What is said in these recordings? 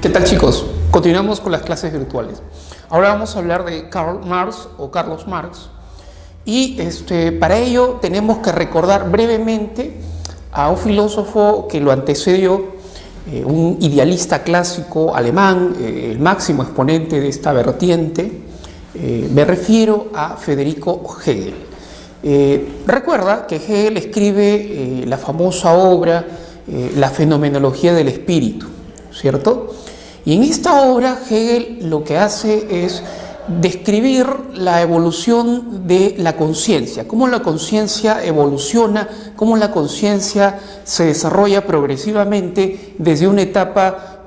¿Qué tal, chicos? Continuamos con las clases virtuales. Ahora vamos a hablar de Karl Marx o Carlos Marx y para ello tenemos que recordar brevemente a un filósofo que lo antecedió, un idealista clásico alemán, el máximo exponente de esta vertiente. Me refiero a Federico Hegel. Recuerda que Hegel escribe la famosa obra La fenomenología del espíritu, ¿cierto? Y en esta obra Hegel lo que hace es describir la evolución de la conciencia, cómo la conciencia evoluciona, cómo la conciencia se desarrolla progresivamente desde una etapa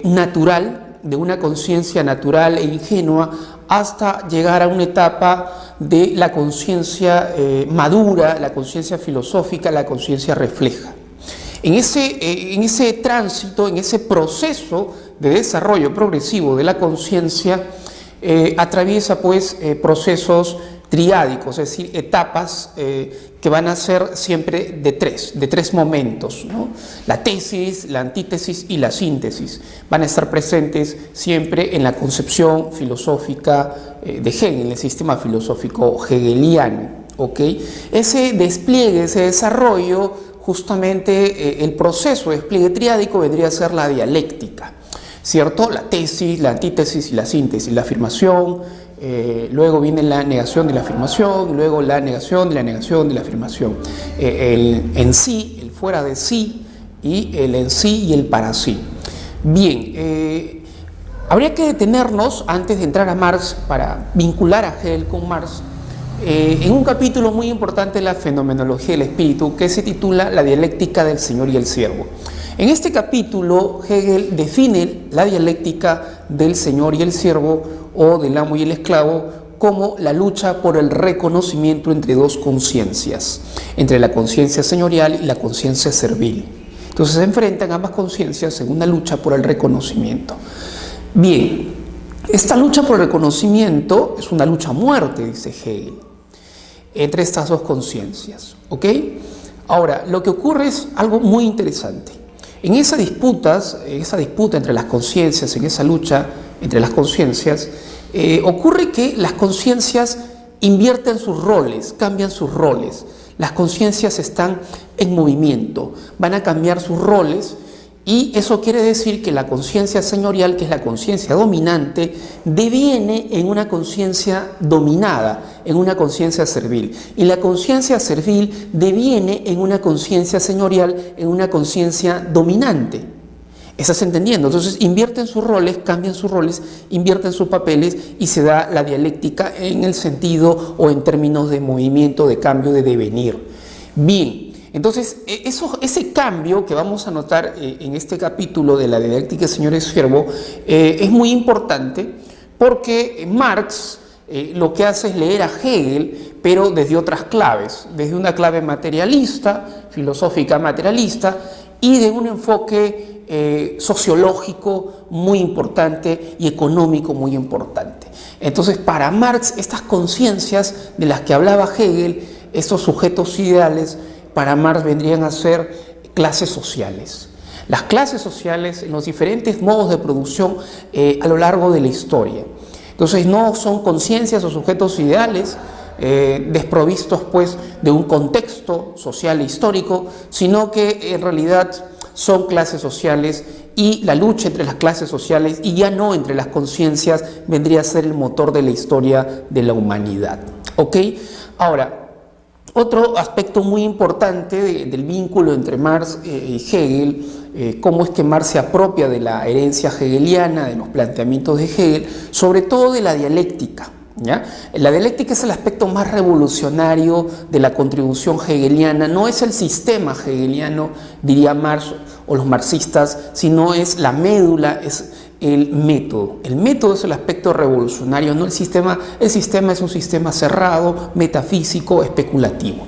natural, de una conciencia natural e ingenua, hasta llegar a una etapa de la conciencia madura, la conciencia filosófica, la conciencia refleja. En ese tránsito, en ese proceso de desarrollo progresivo de la conciencia, atraviesa pues procesos triádicos, es decir, etapas que van a ser siempre de tres momentos, ¿no? La tesis, la antítesis y la síntesis van a estar presentes siempre en la concepción filosófica de Hegel, el sistema filosófico hegeliano, ¿ok? Ese despliegue, ese desarrollo, justamente el proceso de despliegue triádico vendría a ser la dialéctica, ¿cierto? La tesis, la antítesis y la síntesis, la afirmación, luego viene la negación de la afirmación, luego la negación de la negación de la afirmación, el en sí, el fuera de sí, y el en sí y el para sí. Bien, habría que detenernos antes de entrar a Marx para vincular a Hegel con Marx en un capítulo muy importante de la fenomenología del espíritu que se titula La dialéctica del Señor y el Siervo. En este capítulo Hegel define la dialéctica del Señor y el Siervo, o del amo y el esclavo, como la lucha por el reconocimiento entre dos conciencias, entre la conciencia señorial y la conciencia servil. Entonces se enfrentan ambas conciencias en una lucha por el reconocimiento. Bien, esta lucha por el reconocimiento es una lucha a muerte, dice Hegel, entre estas dos conciencias, ¿ok? Ahora, lo que ocurre es algo muy interesante. En esa disputa entre las conciencias, en esa lucha entre las conciencias, ocurre que las conciencias invierten sus roles, cambian sus roles. Las conciencias están en movimiento, van a cambiar sus roles, y eso quiere decir que la conciencia señorial, que es la conciencia dominante, deviene en una conciencia dominada, en una conciencia servil. Y la conciencia servil deviene en una conciencia señorial, en una conciencia dominante. ¿Estás entendiendo? Entonces invierten sus roles, cambian sus roles, invierten sus papeles y se da la dialéctica en el sentido o en términos de movimiento, de cambio, de devenir. Bien. Entonces, ese cambio que vamos a notar en este capítulo de la dialéctica del Señor y Siervo es muy importante, porque Marx lo que hace es leer a Hegel, pero desde otras claves, desde una clave materialista, filosófica materialista, y de un enfoque sociológico muy importante y económico muy importante. Entonces, para Marx, estas conciencias de las que hablaba Hegel, estos sujetos ideales, para Marx vendrían a ser clases sociales. Las clases sociales en los diferentes modos de producción a lo largo de la historia. Entonces no son conciencias o sujetos ideales desprovistos pues de un contexto social e histórico, sino que en realidad son clases sociales, y la lucha entre las clases sociales y ya no entre las conciencias vendría a ser el motor de la historia de la humanidad. ¿Ok? Ahora, otro aspecto muy importante del vínculo entre Marx y Hegel, cómo es que Marx se apropia de la herencia hegeliana, de los planteamientos de Hegel, sobre todo de la dialéctica, ¿ya? La dialéctica es el aspecto más revolucionario de la contribución hegeliana, no es el sistema hegeliano, diría Marx o los marxistas, sino es la médula, es el método. El método es el aspecto revolucionario, no el sistema. El sistema es un sistema cerrado, metafísico, especulativo.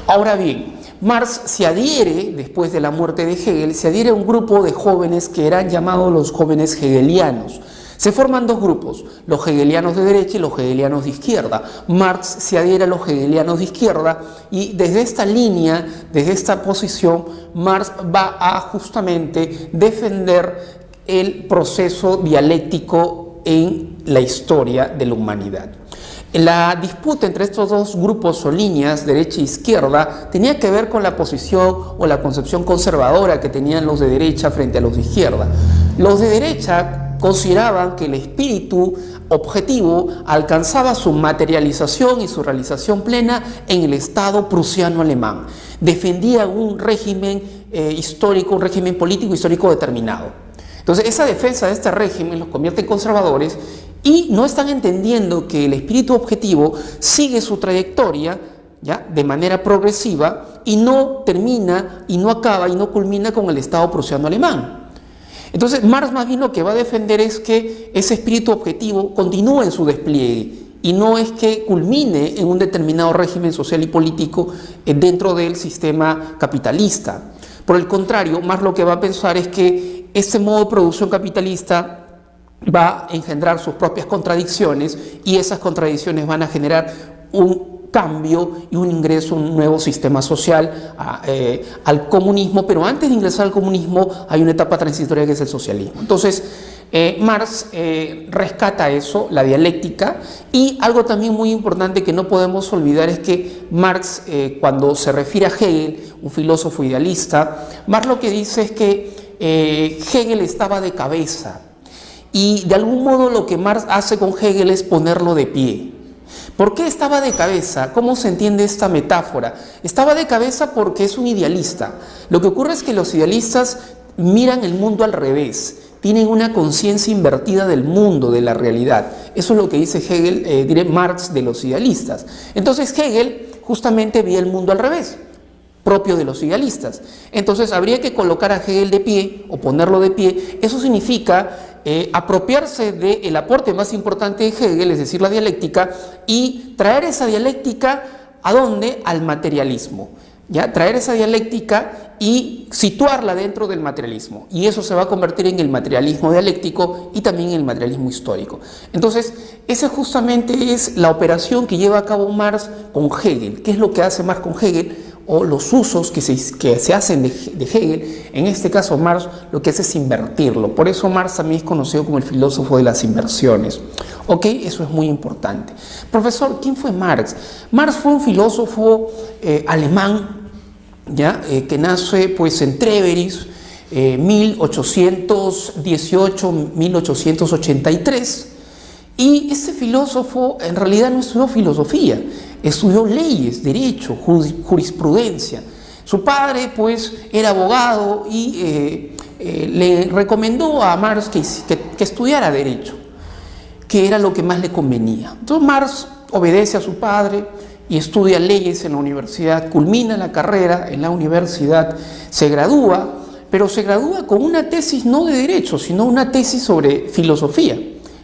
Ahora bien, Marx se adhiere, después de la muerte de Hegel, se adhiere a un grupo de jóvenes que eran llamados los jóvenes hegelianos. Se forman dos grupos, los hegelianos de derecha y los hegelianos de izquierda. Marx se adhiere a los hegelianos de izquierda, y desde esta línea, desde esta posición, Marx va a justamente defender el proceso dialéctico en la historia de la humanidad. La disputa entre estos dos grupos o líneas, derecha e izquierda, tenía que ver con la posición o la concepción conservadora que tenían los de derecha frente a los de izquierda. Los de derecha consideraban que el espíritu objetivo alcanzaba su materialización y su realización plena en el Estado prusiano-alemán. Defendía un régimen histórico, un régimen político histórico determinado. Entonces, esa defensa de este régimen los convierte en conservadores y no están entendiendo que el espíritu objetivo sigue su trayectoria, ¿ya?, de manera progresiva y no termina y no acaba y no culmina con el Estado prusiano-alemán. Entonces, Marx más bien lo que va a defender es que ese espíritu objetivo continúe en su despliegue y no es que culmine en un determinado régimen social y político dentro del sistema capitalista. Por el contrario, Marx lo que va a pensar es que este modo de producción capitalista va a engendrar sus propias contradicciones y esas contradicciones van a generar un cambio y un ingreso a un nuevo sistema social, al comunismo, pero antes de ingresar al comunismo hay una etapa transitoria que es el socialismo. Entonces, Marx rescata eso, la dialéctica, y algo también muy importante que no podemos olvidar es que Marx, cuando se refiere a Hegel, un filósofo idealista, Marx lo que dice es que Hegel estaba de cabeza, y de algún modo lo que Marx hace con Hegel es ponerlo de pie. ¿Por qué estaba de cabeza? ¿Cómo se entiende esta metáfora? Estaba de cabeza porque es un idealista. Lo que ocurre es que los idealistas miran el mundo al revés, tienen una conciencia invertida del mundo, de la realidad. Eso es lo que dice Hegel, diré Marx, de los idealistas. Entonces Hegel justamente veía el mundo al revés, propio de los idealistas. Entonces habría que colocar a Hegel de pie o ponerlo de pie. Eso significa apropiarse del aporte más importante de Hegel, es decir, la dialéctica, y traer esa dialéctica ¿a dónde? Al materialismo. ¿Ya? Traer esa dialéctica y situarla dentro del materialismo. Y eso se va a convertir en el materialismo dialéctico y también en el materialismo histórico. Entonces, esa justamente es la operación que lleva a cabo Marx con Hegel. ¿Qué es lo que hace Marx con Hegel? O los usos que se hacen de Hegel. En este caso Marx lo que hace es invertirlo. Por eso Marx también es conocido como el filósofo de las inversiones. ¿Ok? Eso es muy importante. Profesor, ¿quién fue Marx? Marx fue un filósofo alemán, ¿ya? Que nace pues en Treveris, 1818-1883. Y este filósofo en realidad no estudió filosofía, estudió leyes, derecho, jurisprudencia. Su padre pues era abogado y le recomendó a Marx que estudiara derecho, que era lo que más le convenía. Entonces Marx obedece a su padre y estudia leyes en la universidad, culmina la carrera en la universidad, se gradúa, pero se gradúa con una tesis no de derecho, sino una tesis sobre filosofía.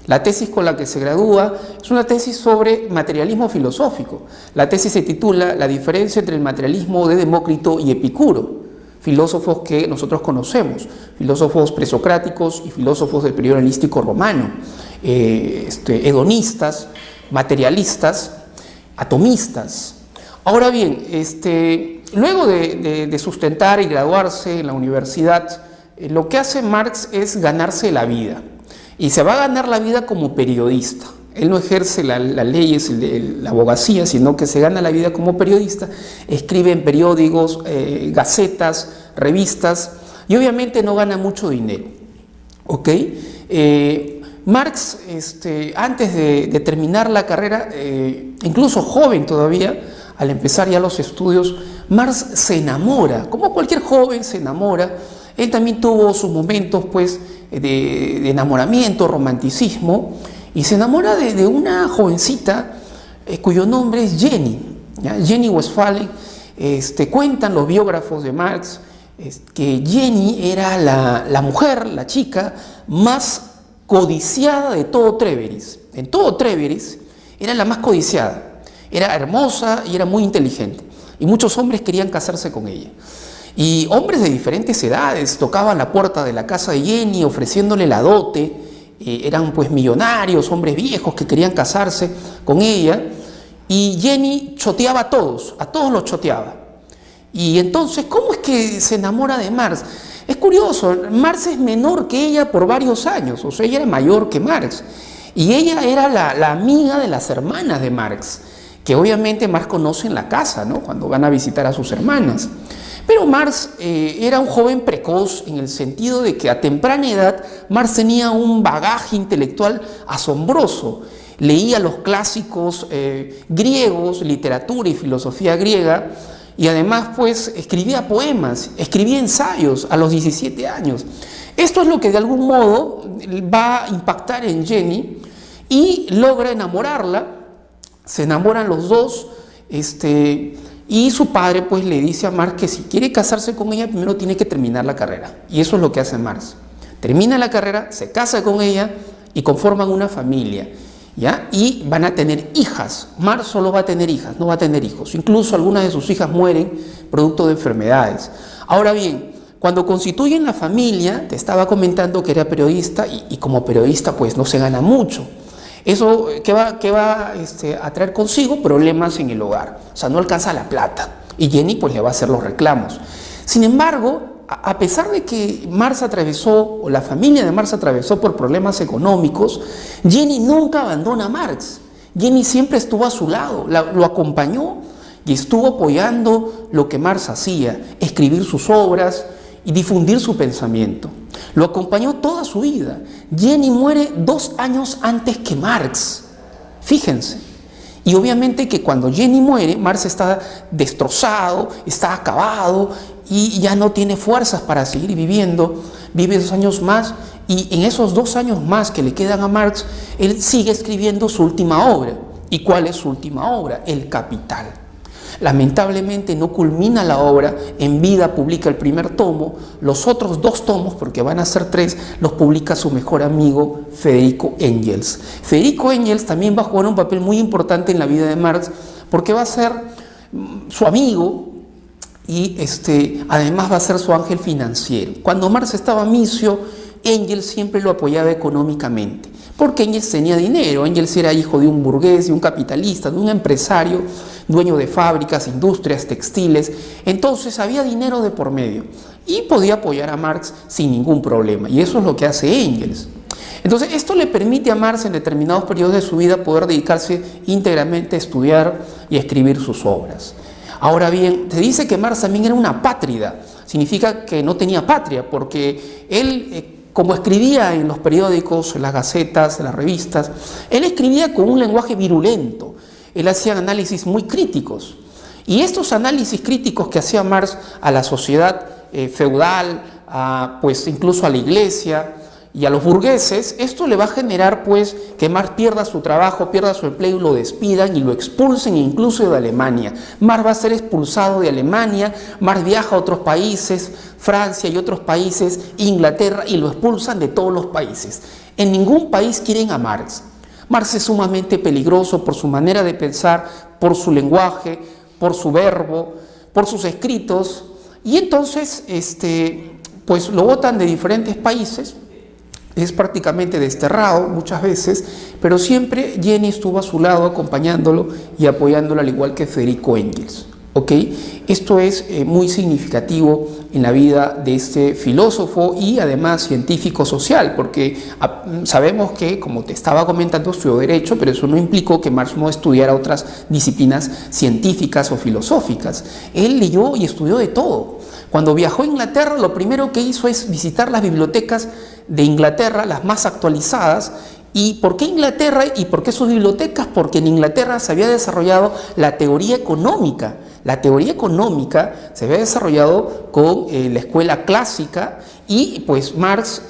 La tesis con la que se gradúa es una tesis sobre materialismo filosófico. La tesis se titula La diferencia entre el materialismo de Demócrito y Epicuro, filósofos que nosotros conocemos, filósofos presocráticos y filósofos del periodo helenístico romano, hedonistas, materialistas, atomistas. Ahora bien, luego de sustentar y graduarse en la universidad, lo que hace Marx es ganarse la vida. Y se va a ganar la vida como periodista. Él no ejerce las leyes, la abogacía, sino que se gana la vida como periodista. Escribe en periódicos, gacetas, revistas, y obviamente no gana mucho dinero. ¿Ok? Marx, antes de terminar la carrera, incluso joven todavía, al empezar ya los estudios, Marx se enamora, como cualquier joven se enamora. Él también tuvo sus momentos pues, de enamoramiento, romanticismo, y se enamora de una jovencita cuyo nombre es Jenny, ¿ya? Jenny Westphalen. Cuentan los biógrafos de Marx que Jenny era la mujer, la chica más codiciada de todo Treveris. En todo Treveris era la más codiciada, era hermosa y era muy inteligente, y muchos hombres querían casarse con ella. Y hombres de diferentes edades tocaban la puerta de la casa de Jenny ofreciéndole la dote. Eran pues millonarios, hombres viejos que querían casarse con ella. Y Jenny choteaba a todos los choteaba. Y entonces, ¿cómo es que se enamora de Marx? Es curioso, Marx es menor que ella por varios años, o sea, ella era mayor que Marx. Y ella era la amiga de las hermanas de Marx, que obviamente Marx conoce en la casa, ¿no?, cuando van a visitar a sus hermanas. Pero Marx era un joven precoz en el sentido de que a temprana edad Marx tenía un bagaje intelectual asombroso. Leía los clásicos griegos, literatura y filosofía griega, y además pues escribía poemas, escribía ensayos a los 17 años. Esto es lo que de algún modo va a impactar en Jenny y logra enamorarla. Se enamoran los dos, y su padre pues le dice a Marx que si quiere casarse con ella primero tiene que terminar la carrera, y eso es lo que hace Marx. Termina la carrera, se casa con ella y conforman una familia, ¿ya? Y van a tener hijas. Marx solo va a tener hijas, no va a tener hijos. Incluso algunas de sus hijas mueren producto de enfermedades. Ahora bien, cuando constituyen la familia, te estaba comentando que era periodista y como periodista pues no se gana mucho. Eso que va a traer consigo problemas en el hogar, o sea, no alcanza la plata, y Jenny pues le va a hacer los reclamos. Sin embargo, a pesar de que Marx atravesó, o la familia de Marx atravesó por problemas económicos, Jenny nunca abandona a Marx. Jenny siempre estuvo a su lado, lo acompañó y estuvo apoyando lo que Marx hacía, escribir sus obras y difundir su pensamiento. Lo acompañó toda su vida. Jenny muere 2 años antes que Marx, fíjense. Y obviamente que cuando Jenny muere, Marx está destrozado, está acabado y ya no tiene fuerzas para seguir viviendo. Vive 2 años más, y en esos 2 años más que le quedan a Marx, él sigue escribiendo su última obra. ¿Y cuál es su última obra? El Capital. Lamentablemente no culmina la obra, en vida publica el primer tomo, los otros 2 tomos, porque van a ser 3, los publica su mejor amigo Federico Engels. Federico Engels también va a jugar un papel muy importante en la vida de Marx, porque va a ser su amigo y además va a ser su ángel financiero. Cuando Marx estaba misio, Engels siempre lo apoyaba económicamente, porque Engels tenía dinero. Engels era hijo de un burgués, de un capitalista, de un empresario, dueño de fábricas, industrias, textiles. Entonces había dinero de por medio y podía apoyar a Marx sin ningún problema, y eso es lo que hace Engels. Entonces esto le permite a Marx en determinados periodos de su vida poder dedicarse íntegramente a estudiar y a escribir sus obras. Ahora bien, se dice que Marx también era una apátrida. Significa que no tenía patria, porque él, como escribía en los periódicos, en las gacetas, en las revistas, él escribía con un lenguaje virulento. Él hacía análisis muy críticos, y estos análisis críticos que hacía Marx a la sociedad feudal, pues incluso a la iglesia y a los burgueses, esto le va a generar pues que Marx pierda su trabajo, pierda su empleo, y lo despidan y lo expulsen incluso de Alemania. Marx va a ser expulsado de Alemania. Marx viaja a otros países, Francia y otros países, Inglaterra, y lo expulsan de todos los países. En ningún país quieren a Marx. Marx es sumamente peligroso por su manera de pensar, por su lenguaje, por su verbo, por sus escritos, y entonces pues lo botan de diferentes países. Es prácticamente desterrado muchas veces, pero siempre Jenny estuvo a su lado acompañándolo y apoyándolo, al igual que Federico Engels. ¿Ok? Esto es muy significativo en la vida de este filósofo y además científico social, porque sabemos que, como te estaba comentando, estudió Derecho, pero eso no implicó que Marx no estudiara otras disciplinas científicas o filosóficas. Él leyó y estudió de todo. Cuando viajó a Inglaterra, lo primero que hizo es visitar las bibliotecas de Inglaterra, las más actualizadas. ¿Y por qué Inglaterra y por qué sus bibliotecas? Porque en Inglaterra se había desarrollado la teoría económica. La teoría económica se había desarrollado con la escuela clásica, y pues Marx,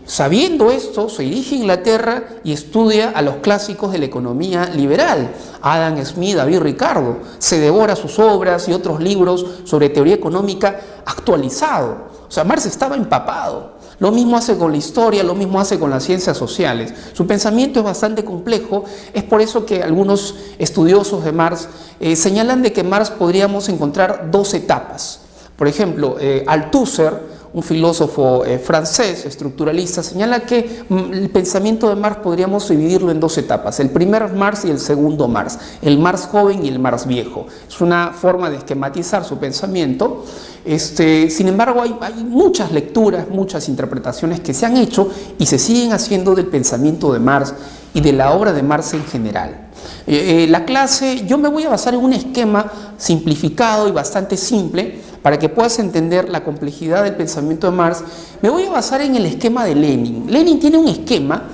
sabiendo esto, se dirige a Inglaterra y estudia a los clásicos de la economía liberal, Adam Smith, David Ricardo. Se devora sus obras y otros libros sobre teoría económica actualizado. O sea, Marx estaba empapado. Lo mismo hace con la historia, lo mismo hace con las ciencias sociales. Su pensamiento es bastante complejo. Es por eso que algunos estudiosos de Marx señalan de que en Marx podríamos encontrar 2 etapas. Por ejemplo, Althusser, un filósofo francés, estructuralista, señala que el pensamiento de Marx podríamos dividirlo en dos etapas, el primer Marx y el segundo Marx, el Marx joven y el Marx viejo. Es una forma de esquematizar su pensamiento. Sin embargo, hay muchas lecturas, muchas interpretaciones que se han hecho y se siguen haciendo del pensamiento de Marx y de la obra de Marx en general. La clase, yo me voy a basar en un esquema simplificado y bastante simple para que puedas entender la complejidad del pensamiento de Marx. Me voy a basar en el esquema de Lenin. Lenin tiene un esquema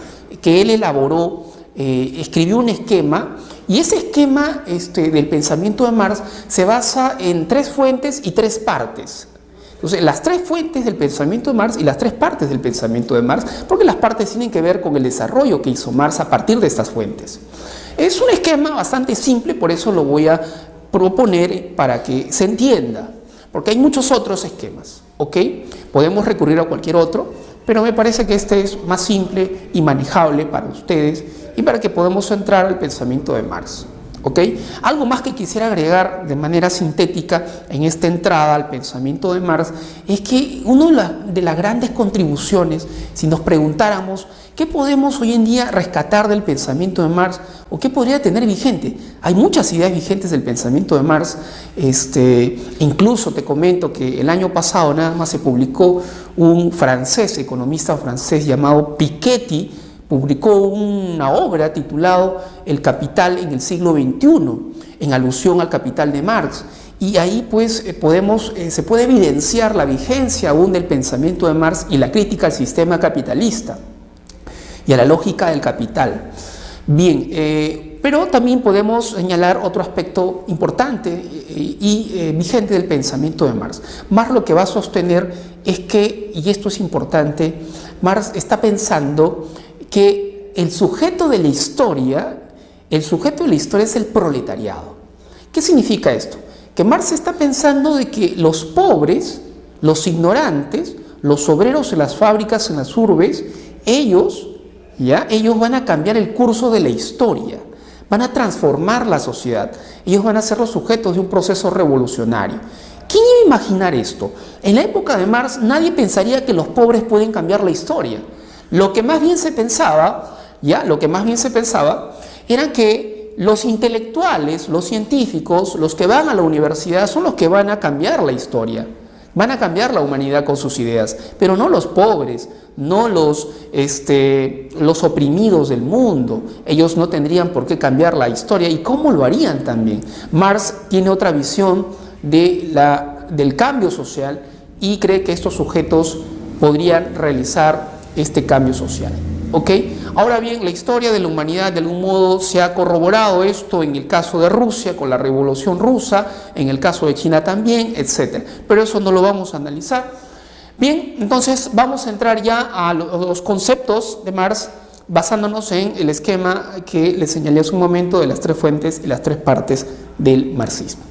que él elaboró, escribió un esquema, y ese esquema del pensamiento de Marx se basa en 3 fuentes y 3 partes. Entonces, las 3 fuentes del pensamiento de Marx y las 3 partes del pensamiento de Marx, porque las partes tienen que ver con el desarrollo que hizo Marx a partir de estas fuentes. Es un esquema bastante simple, por eso lo voy a proponer para que se entienda, porque hay muchos otros esquemas, ¿ok? Podemos recurrir a cualquier otro, pero me parece que este es más simple y manejable para ustedes y para que podamos entrar al pensamiento de Marx. ¿Ok? Algo más que quisiera agregar de manera sintética en esta entrada al pensamiento de Marx es que una de las grandes contribuciones, si nos preguntáramos qué podemos hoy en día rescatar del pensamiento de Marx o qué podría tener vigente, hay muchas ideas vigentes del pensamiento de Marx. Incluso te comento que el año pasado nada más se publicó un economista francés llamado Piketty, publicó una obra titulada El Capital en el siglo XXI, en alusión al Capital de Marx. Y ahí pues se puede evidenciar la vigencia aún del pensamiento de Marx y la crítica al sistema capitalista y a la lógica del capital. Bien, pero también podemos señalar otro aspecto importante y vigente del pensamiento de Marx. Marx lo que va a sostener es que, y esto es importante, Marx está pensando que el sujeto de la historia es el proletariado. ¿Qué significa esto? Que Marx está pensando de que los pobres, los ignorantes, los obreros en las fábricas, en las urbes, ellos van a cambiar el curso de la historia, van a transformar la sociedad, ellos van a ser los sujetos de un proceso revolucionario. ¿Quién iba a imaginar esto? En la época de Marx nadie pensaría que los pobres pueden cambiar la historia. Lo que más bien se pensaba, era que los intelectuales, los científicos, los que van a la universidad son los que van a cambiar la historia, van a cambiar la humanidad con sus ideas, pero no los pobres, no los oprimidos del mundo. Ellos no tendrían por qué cambiar la historia. ¿Y cómo lo harían también? Marx tiene otra visión del cambio social y cree que estos sujetos podrían realizar este cambio social. ¿Ok? Ahora bien, la historia de la humanidad de algún modo se ha corroborado esto en el caso de Rusia con la Revolución Rusa, en el caso de China también, etc. Pero eso no lo vamos a analizar. Bien, entonces vamos a entrar ya a los conceptos de Marx basándonos en el esquema que les señalé hace un momento de las 3 fuentes y las 3 partes del marxismo.